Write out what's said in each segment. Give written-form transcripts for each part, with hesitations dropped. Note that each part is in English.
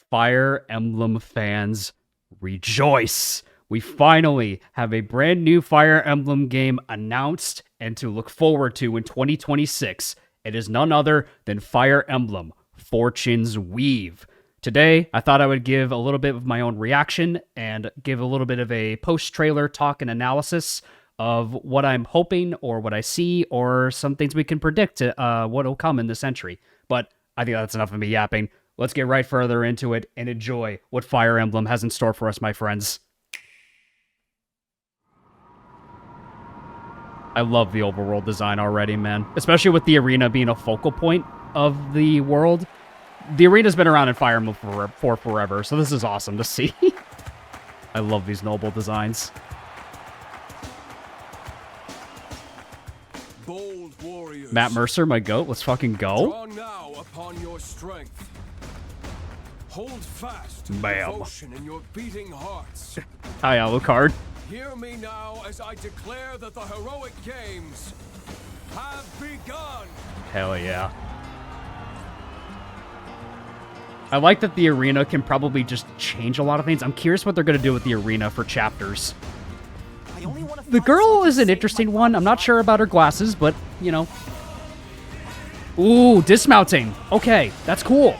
Fire Emblem fans, rejoice! We finally have a brand new Fire Emblem game announced and to look forward to in 2026. It is none other than Fire Emblem Fortune's Weave. Today, I thought I would give a little bit of my own reaction and give a little bit of a post-trailer talk and analysis of what I'm hoping or what I see or some things we can predict what will come in this entry. But I think that's enough of me yapping. Let's get right further into it and enjoy what Fire Emblem has in store for us, my friends. I love the overworld design already, man. Especially with the arena being a focal point of the world. The arena's been around in Fire Emblem for forever, so this is awesome to see. I love these noble designs. Bold warriors, Matt Mercer, my goat. Let's fucking go. draw now upon your strength. Hold fast to Bam. devotion in your beating hearts. Hi, Alucard. Hear me now as I declare that the heroic games have begun. Hell yeah. I like that the arena can probably just change a lot of things. I'm curious what they're going to do with the arena for chapters. The girl is an interesting one. I'm not sure about her glasses, but, you know. Ooh, dismounting. Okay, that's cool.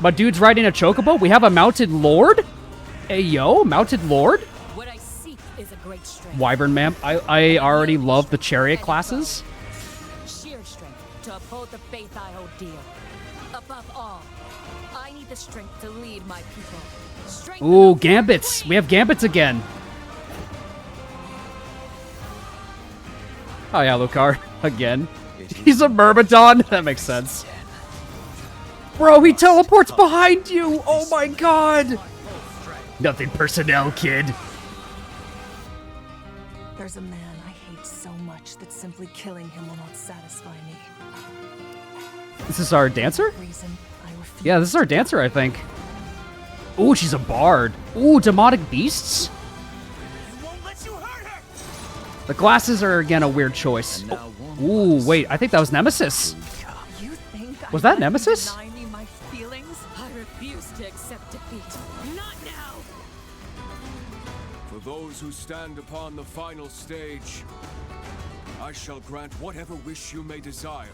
My dude's riding a chocobo. We have a mounted lord? Hey, yo, mounted lord? What I seek is a great strength. Wyvern man. I already love the chariot classes. Sheer strength to uphold the faith I hold dear. Above all, I need the strength to lead my people. Strength Ooh, enough to gambits. free. We have gambits again. Oh yeah, Alucard. Again. He's a Myrmidon. That makes sense. Bro, he teleports behind you. Oh my god. Nothing personnel, kid. There's a man I hate so much that simply killing him will not satisfy me. This is our dancer? Reason I refuse. Yeah, this is our dancer, I think. Ooh, she's a bard. Ooh, demonic beasts? The glasses are, again, a weird choice. Oh. Ooh, wait, I think that was Nemesis. You think Was I that let you Nemesis? deny me my feelings? I refuse to accept defeat. Not now. For those who stand upon the final stage, I shall grant whatever wish you may desire.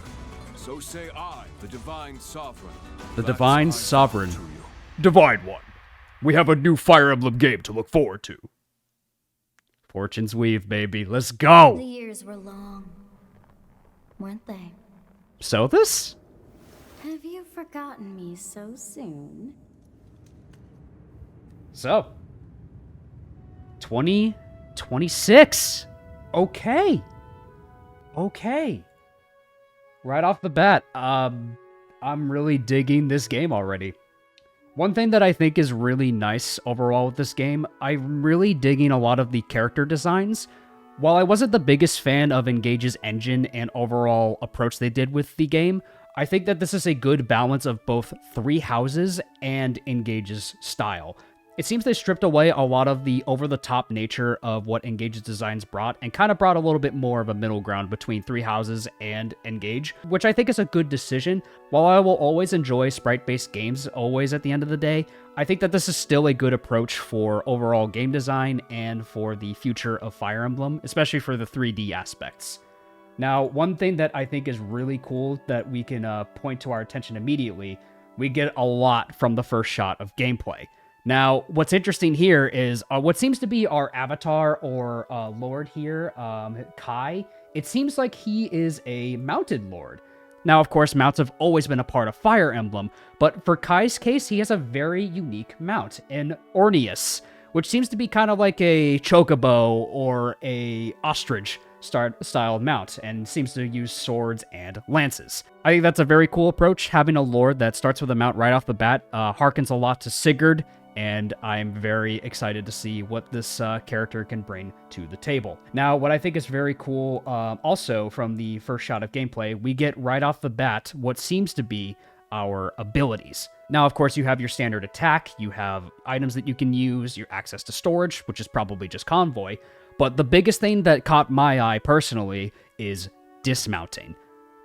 So say I, the Divine Sovereign. The That's Divine my Sovereign. to you. Divine One. We have a new Fire Emblem game to look forward to. Fortune's Weave, baby. Let's The go. years were long, weren't they? So this? Have you forgotten me so soon? So. 2026. Okay. Okay. Right off the bat, I'm really digging this game already. One thing that I think is really nice overall with this game, I'm really digging a lot of the character designs. While I wasn't the biggest fan of Engage's engine and overall approach they did with the game, I think that this is a good balance of both Three Houses and Engage's style. It seems they stripped away a lot of the over-the-top nature of what Engage's designs brought and kind of brought a little bit more of a middle ground between Three Houses and Engage, which I think is a good decision. While I will always enjoy sprite-based games, always at the end of the day, I think that this is still a good approach for overall game design and for the future of Fire Emblem, especially for the 3D aspects. Now, one thing that I think is really cool that we can point to our attention immediately, we get a lot from the first shot of gameplay. Now, what's interesting here is what seems to be our avatar or lord here, Kai. It seems like he is a mounted lord. Now, of course, mounts have always been a part of Fire Emblem, but for Kai's case, he has a very unique mount, an Orneus, which seems to be kind of like a chocobo or a ostrich style mount, and seems to use swords and lances. I think that's a very cool approach. Having a lord that starts with a mount right off the bat harkens a lot to Sigurd, and I'm very excited to see what this character can bring to the table. Now, what I think is very cool, also from the first shot of gameplay, we get right off the bat what seems to be our abilities. Now, of course, you have your standard attack, you have items that you can use, your access to storage, which is probably just convoy, but the biggest thing that caught my eye personally is dismounting.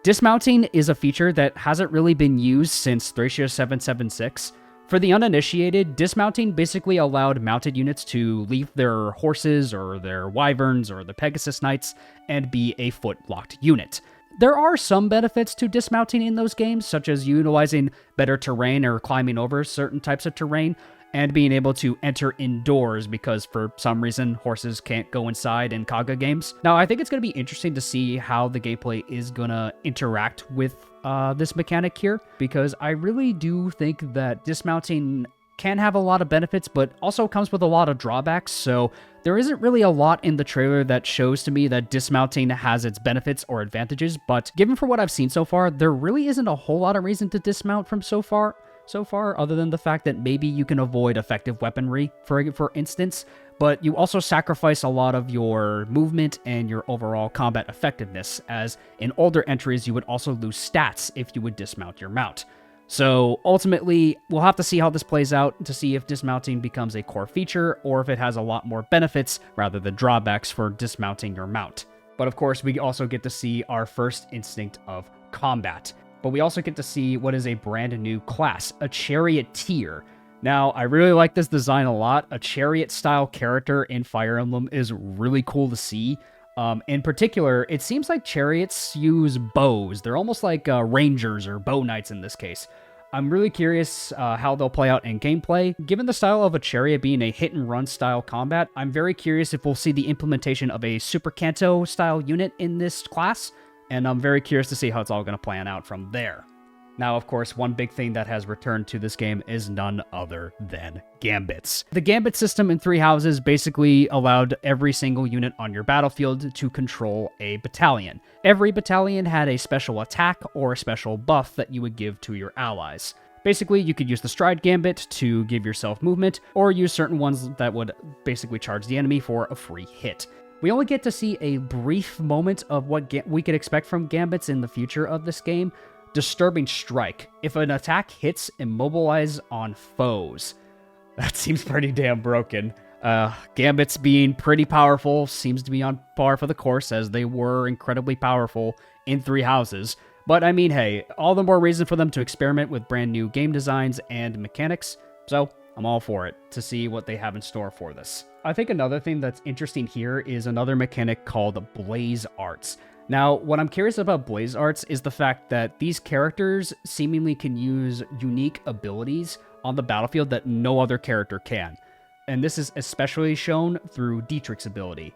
Dismounting is a feature that hasn't really been used since Thracia 776. For the uninitiated, dismounting basically allowed mounted units to leave their horses or their wyverns or the Pegasus Knights and be a foot-locked unit. There are some benefits to dismounting in those games, such as utilizing better terrain or climbing over certain types of terrain, and being able to enter indoors because for some reason horses can't go inside in Kaga games. Now, I think it's going to be interesting to see how the gameplay is going to interact with this mechanic here, because I really do think that dismounting can have a lot of benefits, but also comes with a lot of drawbacks, so there isn't really a lot in the trailer that shows to me that dismounting has its benefits or advantages, but given for what I've seen so far, there really isn't a whole lot of reason to dismount from so far, other than the fact that maybe you can avoid effective weaponry, for instance, but you also sacrifice a lot of your movement and your overall combat effectiveness, as in older entries you would also lose stats if you would dismount your mount. So ultimately, we'll have to see how this plays out to see if dismounting becomes a core feature or if it has a lot more benefits rather than drawbacks for dismounting your mount. But of course, we also get to see our first instinct of combat. But we also get to see what is a brand new class, a charioteer. Now, I really like this design a lot. A chariot-style character in Fire Emblem is really cool to see. In particular, it seems like chariots use bows. They're almost like rangers or bow knights in this case. I'm really curious how they'll play out in gameplay. Given the style of a chariot being a hit-and-run style combat, I'm very curious if we'll see the implementation of a Super Kanto style unit in this class, and I'm very curious to see how it's all going to plan out from there. Now, of course, one big thing that has returned to this game is none other than gambits. The gambit system in Three Houses basically allowed every single unit on your battlefield to control a battalion. Every battalion had a special attack or a special buff that you would give to your allies. Basically, you could use the stride gambit to give yourself movement, or use certain ones that would basically charge the enemy for a free hit. We only get to see a brief moment of what we could expect from gambits in the future of this game. Disturbing Strike. If an attack hits, immobilize on foes. That seems pretty damn broken. Gambits being pretty powerful seems to be on par for the course, as they were incredibly powerful in Three Houses. But I mean, hey, all the more reason for them to experiment with brand new game designs and mechanics, so I'm all for it to see what they have in store for this. I think another thing that's interesting here is another mechanic called Blaze Arts. Now, what I'm curious about Blaze Arts is the fact that these characters seemingly can use unique abilities on the battlefield that no other character can. And this is especially shown through Dietrich's ability,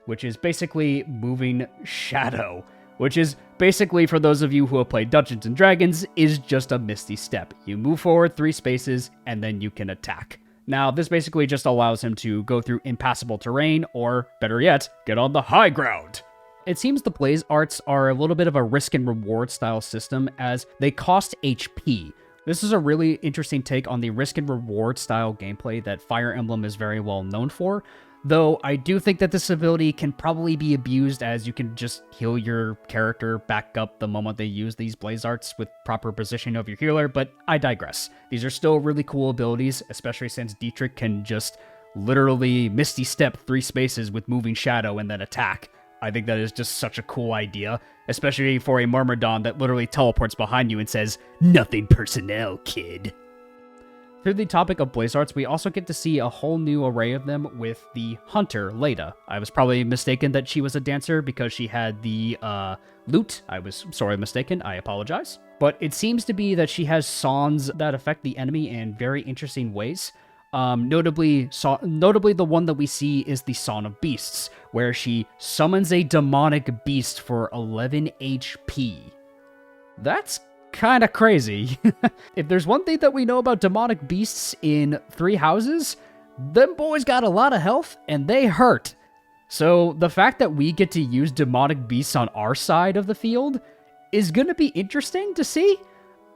which is basically moving shadow, which is basically, for those of you who have played Dungeons & Dragons, is just a Misty Step. You move forward 3 spaces, and then you can attack. Now, this basically just allows him to go through impassable terrain, or, better yet, get on the high ground. It seems the Blaze Arts are a little bit of a risk and reward style system, as they cost HP. This is a really interesting take on the risk and reward style gameplay that Fire Emblem is very well known for, though I do think that this ability can probably be abused, as you can just heal your character back up the moment they use these Blaze Arts with proper positioning of your healer, but I digress. These are still really cool abilities, especially since Dietrich can just literally Misty Step 3 spaces with moving shadow and then attack. I think that is just such a cool idea, especially for a Myrmidon that literally teleports behind you and says, "Nothing personnel, kid." Through the topic of Blaze Arts, we also get to see a whole new array of them with the Hunter, Leda. I was probably mistaken that she was a dancer because she had the lute. I was sorely mistaken, I apologize. But it seems to be that she has songs that affect the enemy in very interesting ways. Notably, the one that we see is the Song of Beasts, where she summons a demonic beast for 11 HP. That's kind of crazy. If there's one thing that we know about demonic beasts in Three Houses, them boys got a lot of health and they hurt. So the fact that we get to use demonic beasts on our side of the field is going to be interesting to see.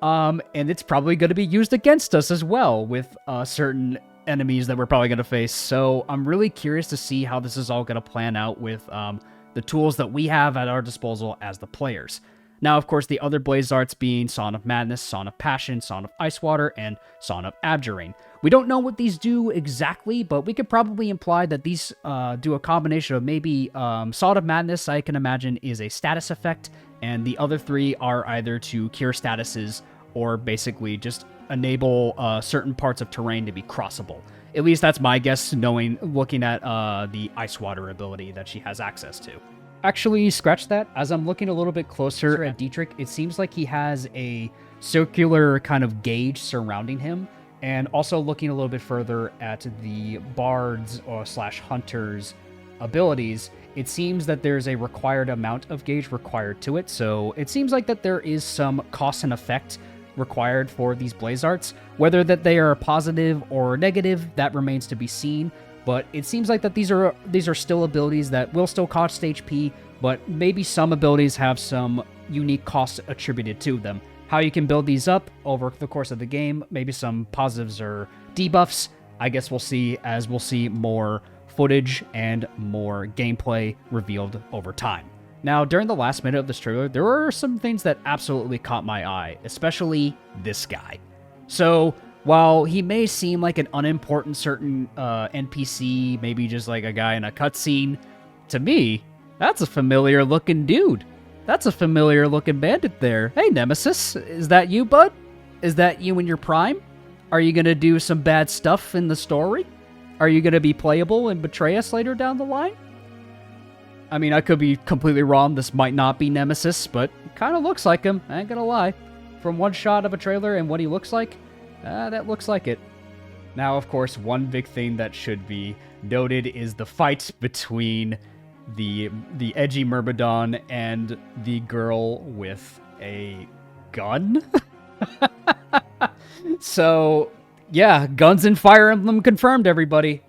And it's probably going to be used against us as well with certain enemies that we're probably going to face. So I'm really curious to see how this is all going to plan out with the tools that we have at our disposal as the players. Now, of course, the other Blaze Arts being Song of Madness, Song of Passion, Song of Ice Water, and Song of Abjuring. We don't know what these do exactly, but we could probably imply that these do a combination of maybe Song of Madness, I can imagine, is a status effect, and the other 3 are either to cure statuses or basically just enable certain parts of terrain to be crossable. At least that's my guess, looking at the ice water ability that she has access to. Actually, scratch that. As I'm looking a little bit closer at Dietrich, it seems like he has a circular kind of gauge surrounding him. And also looking a little bit further at the bards or slash hunters abilities, it seems that there's a required amount of gauge required to it. So it seems like that there is some cost and effect required for these blaze arts. Whether that they are positive or negative, that remains to be seen. But it seems like that these are still abilities that will still cost HP, but maybe some abilities have some unique costs attributed to them. How you can build these up over the course of the game, maybe some positives or debuffs, I guess we'll see as we'll see more footage and more gameplay revealed over time. Now, during the last minute of this trailer, there were some things that absolutely caught my eye, especially this guy. So, while he may seem like an unimportant certain NPC, maybe just like a guy in a cutscene, to me, that's a familiar looking dude. That's a familiar looking bandit there. Hey, Nemesis, is that you, bud? Is that you in your prime? Are you gonna do some bad stuff in the story? Are you gonna be playable and betray us later down the line? I mean, I could be completely wrong. This might not be Nemesis, but kind of looks like him. I ain't gonna lie. From one shot of a trailer and what he looks like, that looks like it. Now, of course, one big thing that should be noted is the fight between the edgy Myrmidon and the girl with a gun. So, yeah, guns in Fire Emblem confirmed, everybody.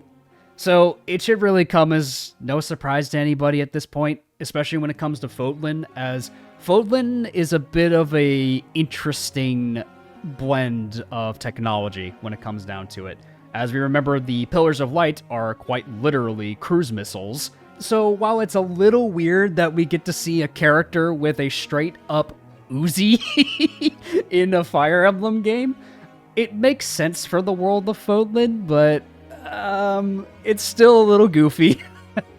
So, it should really come as no surprise to anybody at this point, especially when it comes to Fodlan, as Fodlan is a bit of a interesting blend of technology when it comes down to it. As we remember, the Pillars of Light are quite literally cruise missiles. So while it's a little weird that we get to see a character with a straight-up Uzi in a Fire Emblem game, it makes sense for the world of Fodlan, but it's still a little goofy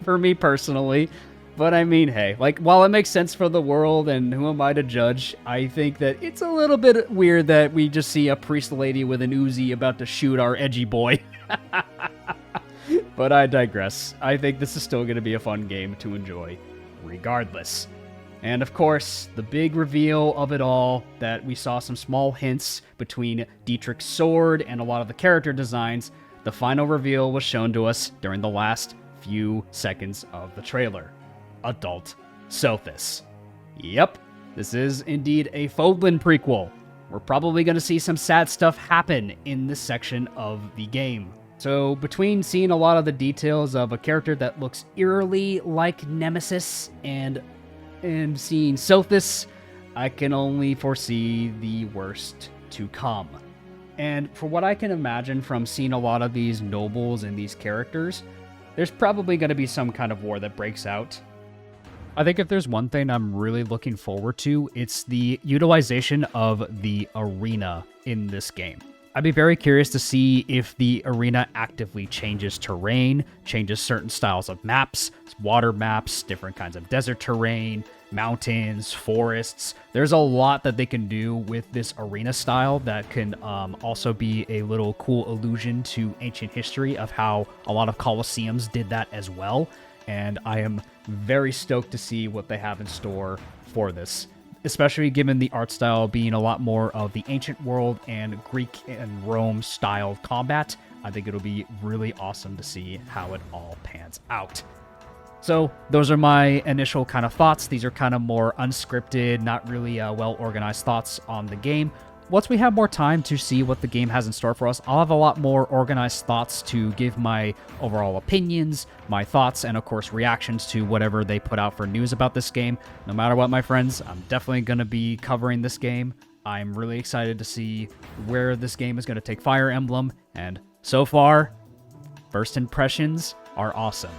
for me personally. But I mean, hey, like, while it makes sense for the world, and who am I to judge, I think that it's a little bit weird that we just see a priest lady with an Uzi about to shoot our edgy boy. But I digress. I think this is still going to be a fun game to enjoy, regardless. And of course, the big reveal of it all, that we saw some small hints between Dietrich's sword and a lot of the character designs, the final reveal was shown to us during the last few seconds of the trailer. Adult Sothis. Yep, this is indeed a Fodlan prequel. We're probably going to see some sad stuff happen in this section of the game. So between seeing a lot of the details of a character that looks eerily like Nemesis and seeing Sothis, I can only foresee the worst to come. And for what I can imagine from seeing a lot of these nobles and these characters, there's probably going to be some kind of war that breaks out. I think if there's one thing I'm really looking forward to, it's the utilization of the arena in this game. I'd be very curious to see if the arena actively changes terrain, changes certain styles of maps, water maps, different kinds of desert terrain, mountains, forests. There's a lot that they can do with this arena style that can also be a little cool allusion to ancient history of how a lot of Colosseums did that as well. And I am very stoked to see what they have in store for this, especially given the art style being a lot more of the ancient world and Greek and Rome style combat. I think it'll be really awesome to see how it all pans out. So those are my initial kind of thoughts. These are kind of more unscripted, not really well-organized thoughts on the game. Once we have more time to see what the game has in store for us, I'll have a lot more organized thoughts to give my overall opinions, my thoughts, and of course reactions to whatever they put out for news about this game. No matter what, my friends, I'm definitely going to be covering this game. I'm really excited to see where this game is going to take Fire Emblem, and so far, first impressions are awesome.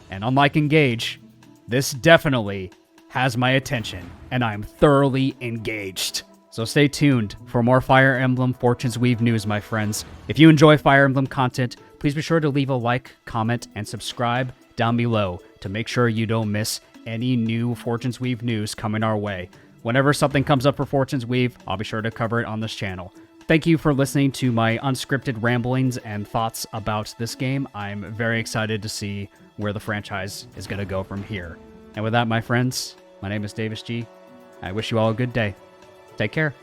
And unlike Engage, this definitely has my attention, and I'm thoroughly engaged. So stay tuned for more Fire Emblem Fortune's Weave news, my friends. If you enjoy Fire Emblem content, please be sure to leave a like, comment, and subscribe down below to make sure you don't miss any new Fortune's Weave news coming our way. Whenever something comes up for Fortune's Weave, I'll be sure to cover it on this channel. thank you for listening to my unscripted ramblings and thoughts about this game. I'm very excited to see where the franchise is going to go from here. And with that, my friends, my name is Davis G. I wish you all a good day. Take care.